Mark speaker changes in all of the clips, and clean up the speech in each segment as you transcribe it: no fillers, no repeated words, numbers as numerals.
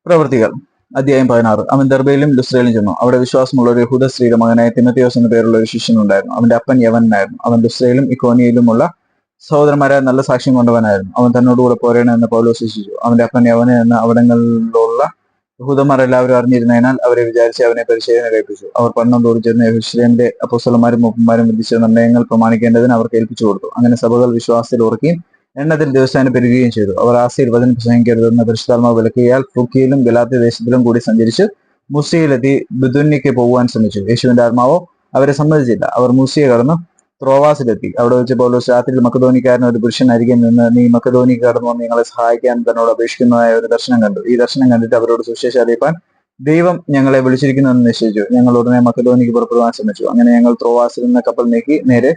Speaker 1: പ്രവൃത്തികൾ അധ്യായം 16. അവൻ ദർബയിലും ലുസ്രയിലും ചെന്നു. അവിടെ വിശ്വാസമുള്ള ഒരു യഹൂദ സ്ത്രീയുടെ മകനായ തിമത്തിയോസ് എന്നു പേരുള്ള ഒരു ശിഷ്യനുണ്ടായിരുന്നു. അവന്റെ അപ്പൻ യവനായിരുന്നു. അവൻ ലുസ്രയിലും ഇക്കോനിയയിലുമുള്ള സഹോദരന്മാരായ നല്ല സാക്ഷ്യം കൊണ്ടവനായിരുന്നു. അവൻ തന്നോടുകൂടെ പോരേണം എന്ന് പൗലോസ് ശിക്ഷിച്ചു. അവന്റെ അപ്പൻ യവന എന്ന അവിടങ്ങളിലുള്ള യഹൂദന്മാർ എല്ലാവരും അറിഞ്ഞിരുന്നതിനാൽ അവരെ വിചാരിച്ച് അവനെ പരിശീലനം കഴിപ്പിച്ചു. അവർ പട്ടണം തോറും ചെന്ന് യെരൂശലേമിലെ അപ്പോസ്തലന്മാരും മൂപ്പന്മാരും വിധിച്ച നിർണ്ണയങ്ങൾ പ്രമാണിക്കേണ്ടതിന് അവർക്ക് ഏൽപ്പിച്ചു കൊടുത്തു. അങ്ങനെ സഭകൾ വിശ്വാസത്തിൽ ഉറക്കുകയും എണ്ണത്തിൽ ദിവസേന പെരുകുകയും ചെയ്തു. അവർ ആസ്യയിൽ വചനം പ്രസംഗിക്കരുതെന്ന് പരിശുദ്ധാത്മാവ് വിലക്കിയാൽ ഫ്രൂക്കിയിലും ഗലാത്യ ദേശത്തിലും കൂടി സഞ്ചരിച്ച് മൂസിയയിലെത്തി ബിഥുന്യയ്ക്ക് പോകുവാൻ ശ്രമിച്ചു. യേശുവിന്റെ ആത്മാവോ അവരെ സമ്മതിച്ചില്ല. അവർ മൂസിയെ കടന്ന് ത്രോവാസിലെത്തി. അവിടെ വെച്ച് പൗലോസ് രാത്രിയിൽ മക്കദോനിക്കാരൻ ഒരു പുരുഷൻ അരികെ നിന്ന്, നീ മക്കദോനിക്ക് കടന്നു വന്ന് നിങ്ങളെ സഹായിക്കാൻ തന്നോട് അപേക്ഷിക്കുന്നതായ ഒരു ദർശനം കണ്ടു. ഈ ദർശനം കണ്ടിട്ട് അവരോട് സുവിശേഷം അറിയിപ്പാൻ ദൈവം ഞങ്ങളെ വിളിച്ചിരിക്കുന്നു എന്ന് നിശ്ചയിച്ചു. ഞങ്ങൾ ഉടനെ മക്കദോനിക്ക് പുറപ്പെടുവാൻ ശ്രമിച്ചു. അങ്ങനെ ഞങ്ങൾ ത്രോവാസിൽ നിന്ന് കപ്പൽ നീക്കി നേരെ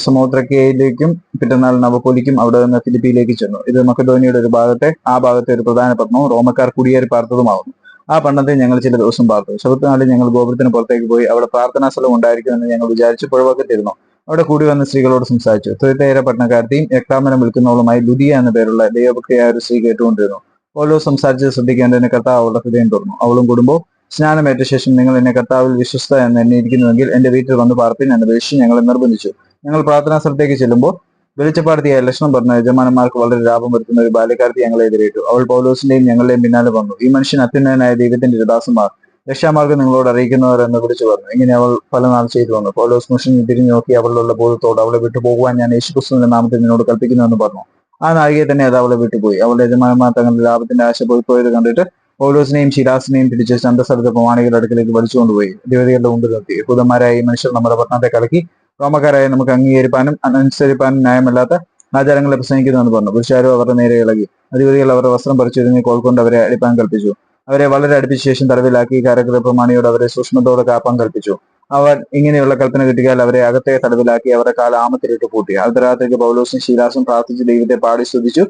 Speaker 1: സമോത്രക്കയിലേക്കും പിറ്റന്നാൾ നവപോലിക്കും അവിടെ നിന്ന് ഫിലിപ്പിയിലേക്ക് ചെന്നു. ഇത് മക്കദോനിയുടെ ആ ഭാഗത്തെ ഒരു പ്രധാന പട്ടണവും റോമക്കാർ കുടിയേറി പാർത്തതുമാവുന്നു. ആ പട്ടണത്തിൽ ഞങ്ങൾ ചില ദിവസം പാർത്തു. ശബത്ത് ഞങ്ങൾ ഗോപുരത്തിന് പുറത്തേക്ക് പോയി അവിടെ പ്രാർത്ഥനാ സ്ഥലം ഉണ്ടായിരിക്കുമെന്ന് ഞങ്ങൾ വിചാരിച്ച് പുഴവക്കത്തിരുന്നു. അവിടെ കൂടി വന്ന സ്ത്രീകളോട് സംസാരിച്ചു. തൊയ്തേര പട്ടണക്കാരത്തെയും രക്താമരം വിൽക്കുന്നവളുമായി ലുദിയ എന്ന പേരുള്ള ദൈവഭക്തിയായ ഒരു സ്ത്രീ കേട്ടുകൊണ്ടിരുന്നു. പൗലോസ് സംസാരിച്ച് ശ്രദ്ധിക്കേണ്ടതിന് കർത്താവ് അവളുടെ ഹൃദയം തുറന്നു. അവളും കുടുംബവും സ്നാനമേറ്റ ശേഷം നിങ്ങൾ എന്നെ കർത്താവിൽ വിശ്വസ്ത എന്ന് എണ്ണിയിരിക്കുന്നുവെങ്കിൽ എന്റെ വീട്ടിൽ വന്ന് പാർപ്പിൻ എന്ന് വിളിച്ച് ഞങ്ങളെ നിർബന്ധിച്ചു. ഞങ്ങൾ പ്രാർത്ഥനാ സ്ഥലത്തേക്ക് ചെല്ലുമ്പോൾ വെളിച്ചപ്പാടത്തിയായ ലക്ഷണം പറഞ്ഞ യജമാനന്മാർക്ക് വളരെ ലാഭം വരുത്തുന്ന ഒരു ബാല്യക്കാരത്തി ഞങ്ങളെ എതിരേറ്റു. അവൾ പൗലോസിന്റെയും ഞങ്ങളുടെയും പിന്നാലെ വന്നു. ഈ മനുഷ്യൻ അത്യുന്നതനായ ദൈവത്തിന്റെ ദാസന്മാർ, രക്ഷാമാർഗം നിങ്ങളോട് അറിയിക്കുന്നവർ എന്ന് വിളിച്ചു പറഞ്ഞു. ഇങ്ങനെ അവൾ പല നാൾ ചെയ്തു വന്നു. പൗലോസ് മുഷിഞ്ഞ് തിരിഞ്ഞു നോക്കി അവളുള്ള ബോധത്തോട്, അവളെ വിട്ടുപോകുവാൻ ഞാൻ യേശുക്രിസ്തുവിന്റെ നാമത്തിൽ നിന്നോട് കൽപ്പിക്കുന്നു എന്ന് പറഞ്ഞു. ആ നാഴികയെ തന്നെ അത് അവളെ വിട്ടുപോയി. അവളുടെ യജമാനന്മാർ തങ്ങളുടെ ലാഭത്തിന്റെ ആശ പോയത് കണ്ടിട്ട് പൗലോസിനെയും ശിലാസിനെയും പിടിച്ച് ചന്തസ്ഥലത്തെ പ്രമാണികളുടെ അടുക്കലേക്ക് വലിച്ചുകൊണ്ടുപോയി ദേവതകളുടെ മുമ്പിൽ നിർത്തി. യഹൂദന്മാരായ ഈ മനുഷ്യർ നമ്മുടെ പട്ടണത്തെ കലക്കി റോമക്കാരായ നമുക്ക് അംഗീകരിപ്പാനും അനുസരിപ്പാനും ന്യായമല്ലാത്ത ആചാരങ്ങളെ പ്രസംഗിക്കുന്നു പറഞ്ഞു. പുരുഷാരും അവരുടെ നേരെ ഇളകി. അധിപതികൾ അവരുടെ വസ്ത്രം പറിച്ചൊരുങ്ങി കോൾക്കൊണ്ട് അവരെ അടിപ്പാൻ കൽപ്പിച്ചു. അവരെ വളരെ അടുപ്പിച്ച ശേഷം തടവിലാക്കി കാരാഗൃഹ പ്രമാണിയോട് അവരെ സൂക്ഷ്മത്തോടെ കാപ്പാൻ കൽപ്പിച്ചു. അവർ ഇങ്ങനെയുള്ള കൽപ്പന കിട്ടിയാൽ അവരെ അകത്തെ തടവിലാക്കി അവരുടെ കാല ആമത്തിലിട്ട് പൂട്ടി. അർദ്ധരാത്രിക്ക് പൗലോസും ശീലാസും പ്രാർത്ഥിച്ച് ദൈവത്തെ പാടി സ്തുതിച്ചു.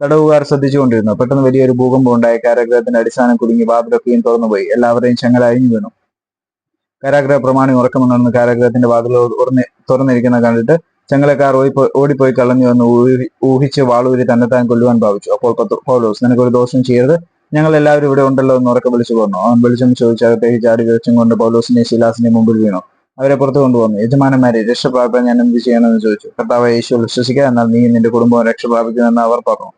Speaker 1: തടവുകാർ ശ്രദ്ധിച്ചുകൊണ്ടിരുന്നു. പെട്ടെന്ന് വലിയൊരു ഭൂകമ്പം ഉണ്ടായി. കാരാഗൃഹത്തിന്റെ അടിസ്ഥാനം കുടുങ്ങി വാതിലൊക്കെയും തുറന്നുപോയി. എല്ലാവരെയും ചങ്ങല അഴിഞ്ഞു വീണു. കാരാഗൃഹ പ്രമാണി ഉറക്കമുണർന്ന് കാരാഗൃഹത്തിന്റെ വാതിൽ തുറന്നിരിക്കുന്ന കണ്ടിട്ട് ചങ്ങലക്കാർ ഓടിപ്പോയി കളഞ്ഞു എന്ന് ഊഹിച്ച് വാളൂരി തന്നെത്താൻ കൊല്ലുവാൻ ഭാവിച്ചു. അപ്പോൾ പൗലോസ്, നിനക്കൊരു ദോഷം ചെയ്യരുത്, ഞങ്ങൾ എല്ലാവരും ഇവിടെ ഉണ്ടല്ലോ എന്ന് ഉറക്കെ വിളിച്ചു പറഞ്ഞു. അവൻ വിളിച്ചും ചോദിച്ച് അകത്തേക്ക് ചാടി വിളിച്ചും കൊണ്ട് പൗലോസിന്റെയും ശിലാസിന്റെയും മുമ്പിൽ വീണു. അവരെ പുറത്തു കൊണ്ടുവന്നു. യജമാനന്മാരെ, രക്ഷപ്രാപിക്കാൻ ഞാൻ എന്ത് ചെയ്യണമെന്ന് ചോദിച്ചു. കർത്താവ് യേശുവിൽ വിശ്വസിക്കുക, എന്നാൽ നീ നിന്റെ കുടുംബവും രക്ഷപ്രാപിക്കുമെന്ന് അവർ പറഞ്ഞു.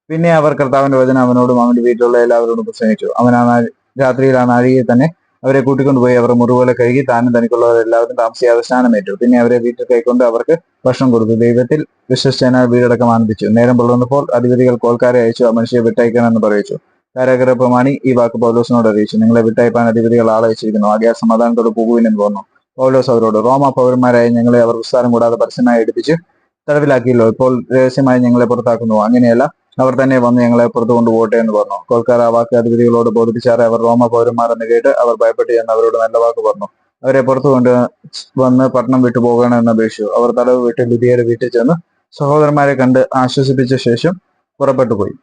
Speaker 1: പിന്നെ അവർ കർത്താവിന്റെ വചനം അവനോടും അവന്റെ വീട്ടിലുള്ള എല്ലാവരോടും പ്രസംഗിച്ചു. അവൻ രാത്രിയിൽ ആ നാഴികയിൽ തന്നെ അവരെ കൂട്ടിക്കൊണ്ടുപോയി അവർ മുറിവുകളെ കഴുകി താനും തനിക്കുള്ളവരെല്ലാവരും താമസിയാതെ സ്നാനമേറ്റു. പിന്നെ അവരെ വീട്ടിൽ കൈക്കൊണ്ട് അവർക്ക് ഭക്ഷണം കൊടുത്തു. ദൈവത്തിൽ വിശ്വസിച്ചതിനാൽ വീടടക്കം ആനന്ദിച്ചു. നേരം പുലർന്നപ്പോൾ അധിപതികൾ കോൽക്കാരെ അയച്ചു ആ മനുഷ്യരെ വിട്ടയക്കണമെന്ന് പറയിച്ചു. കാരാഗൃഹ പ്രമാണി ഈ വാക്ക് പൗലോസിനോട് അറിയിച്ചു. നിങ്ങളെ വിട്ടയപ്പാൻ അധിപതികൾ ആളയച്ചിരിക്കുന്നു, ആകയാൽ സമാധാനത്തോട് പോകുവിനെന്ന് പറഞ്ഞു. പൗലോസ് അവരോട്, റോമ പൗരന്മാരായ ഞങ്ങളെ അവർ വിസ്താരം കൂടാതെ പരസ്യമായി എടുപ്പിച്ച് തടവിലാക്കിയല്ലോ, ഇപ്പോൾ രഹസ്യമായി ഞങ്ങളെ പുറത്താക്കുന്നു. അങ്ങനെയല്ല, അവർ തന്നെ വന്ന് ഞങ്ങളെ പുറത്തു കൊണ്ടുപോകട്ടെ എന്ന് പറഞ്ഞു. കോൽക്കാർ ആ വാക്ക് അധിപതികളോട് ബോധിപ്പിച്ചാറെ അവർ റോമ പൗരന്മാർ എന്ന് കേട്ട് അവർ ഭയപ്പെട്ട് ചെന്ന് അവരോട് നല്ല വാക്ക് പറഞ്ഞു. അവരെ പുറത്തു വന്ന് പട്ടണം വിട്ടു പോകണമെന്ന് അപേക്ഷിച്ചു. അവർ തടവ് വിട്ട് ലുദിയയുടെ വീട്ടിൽ ചെന്ന് സഹോദരന്മാരെ കണ്ട് ആശ്വസിപ്പിച്ച ശേഷം പുറപ്പെട്ടു പോയി.